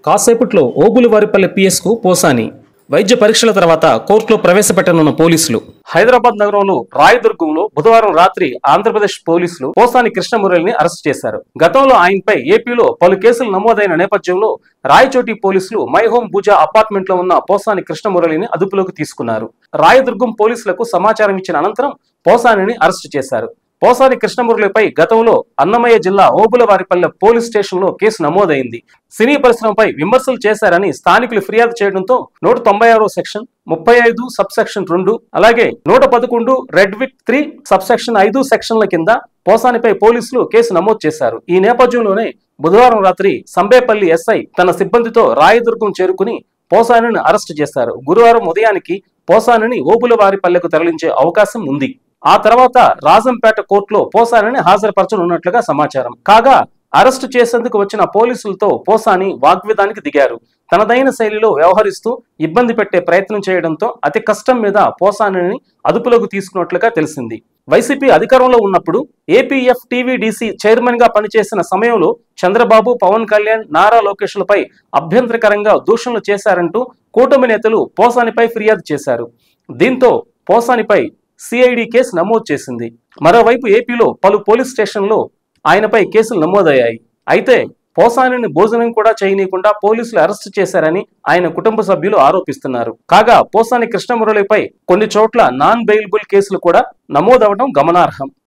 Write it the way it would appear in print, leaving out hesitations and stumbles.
కాసేపట్లో ఓబులవారిపల్లె పిఎస్కు పోసాని వైద్య పరీక్షల తర్వాత కోర్టులో ప్రవేశపెట్టనున్న పోలీసులు. హైదరాబాద్ నగరంలో రాయదుర్గంలో బుధవారం రాత్రి ఆంధ్రప్రదేశ్ పోలీసులు పోసాని కృష్ణమురళిని అరెస్ట్ చేశారు. గతంలో ఆయనపై ఏపీలో పలు కేసులు నమోదైన నేపథ్యంలో రాయచోటి పోలీసులు మై హోమ్ భుజ అపార్ట్మెంట్ లో ఉన్న పోసాని కృష్ణమురళిని అదుపులోకి తీసుకున్నారు. రాయదుర్గం పోలీసులకు సమాచారం ఇచ్చిన అనంతరం పోసానిని అరెస్టు చేశారు. పోసాని కృష్ణమురళిపై గతంలో అన్నమయ్య జిల్లా ఓబులవారిపల్లె పోలీస్ స్టేషన్ లో కేసు నమోదైంది. సినీ పరిశ్రమపై విమర్శలు చేశారని స్థానికులు ఫిర్యాదు చేయడంతో 196 సెక్షన్ 35 సబ్ సెక్షన్ 2 అలాగే 111 రెడ్ విత్ 3 సబ్ సెక్షన్ 5 సెక్షన్ల కింద పోసానిపై పోలీసులు కేసు నమోదు చేశారు. ఈ నేపథ్యంలోనే బుధవారం రాత్రి సంబేపల్లి ఎస్ఐ తన సిబ్బందితో రాయదుర్గం చేరుకుని పోసానిని అరెస్టు చేశారు. గురువారం ఉదయానికి పోసానిని ఓబులవారిపల్లెకు తరలించే అవకాశం ఉంది. ఆ తర్వాత రాజంపేట కోర్టులో పోసానిని హాజరుపరచనున్నట్లుగా సమాచారం. కాగా అరెస్టు చేసేందుకు వచ్చిన పోలీసులతో పోసాని వాగ్విదానికి దిగారు. తనదైన శైలిలో వ్యవహరిస్తూ ఇబ్బంది పెట్టే ప్రయత్నం చేయడంతో అతి కష్టం మీద పోసానిని అదుపులోకి తీసుకున్నట్లుగా తెలిసింది. వైసీపీ అధికారంలో ఉన్నప్పుడు ఏపీఎఫ్ టీవీడీసీ చైర్మన్ గా పనిచేసిన సమయంలో చంద్రబాబు, పవన్ కళ్యాణ్, నారా లోకేష్లపై అభ్యంతరకరంగా దూషణలు చేశారంటూ కూటమి నేతలు పోసానిపై ఫిర్యాదు చేశారు. దీంతో పోసానిపై సిఐడి కేసు నమోదు చేసింది. మరోవైపు ఏపీలో పలు పోలీస్ స్టేషన్లో ఆయనపై కేసులు నమోదయ్యాయి. అయితే పోసానిని భోజనం కూడా చేయనీయకుండా పోలీసులు అరెస్టు చేశారని ఆయన కుటుంబ సభ్యులు ఆరోపిస్తున్నారు. కాగా పోసాని కృష్ణమురళిపై కొన్ని చోట్ల నాన్ బెయిలబుల్ కేసులు కూడా నమోదవడం గమనార్హం.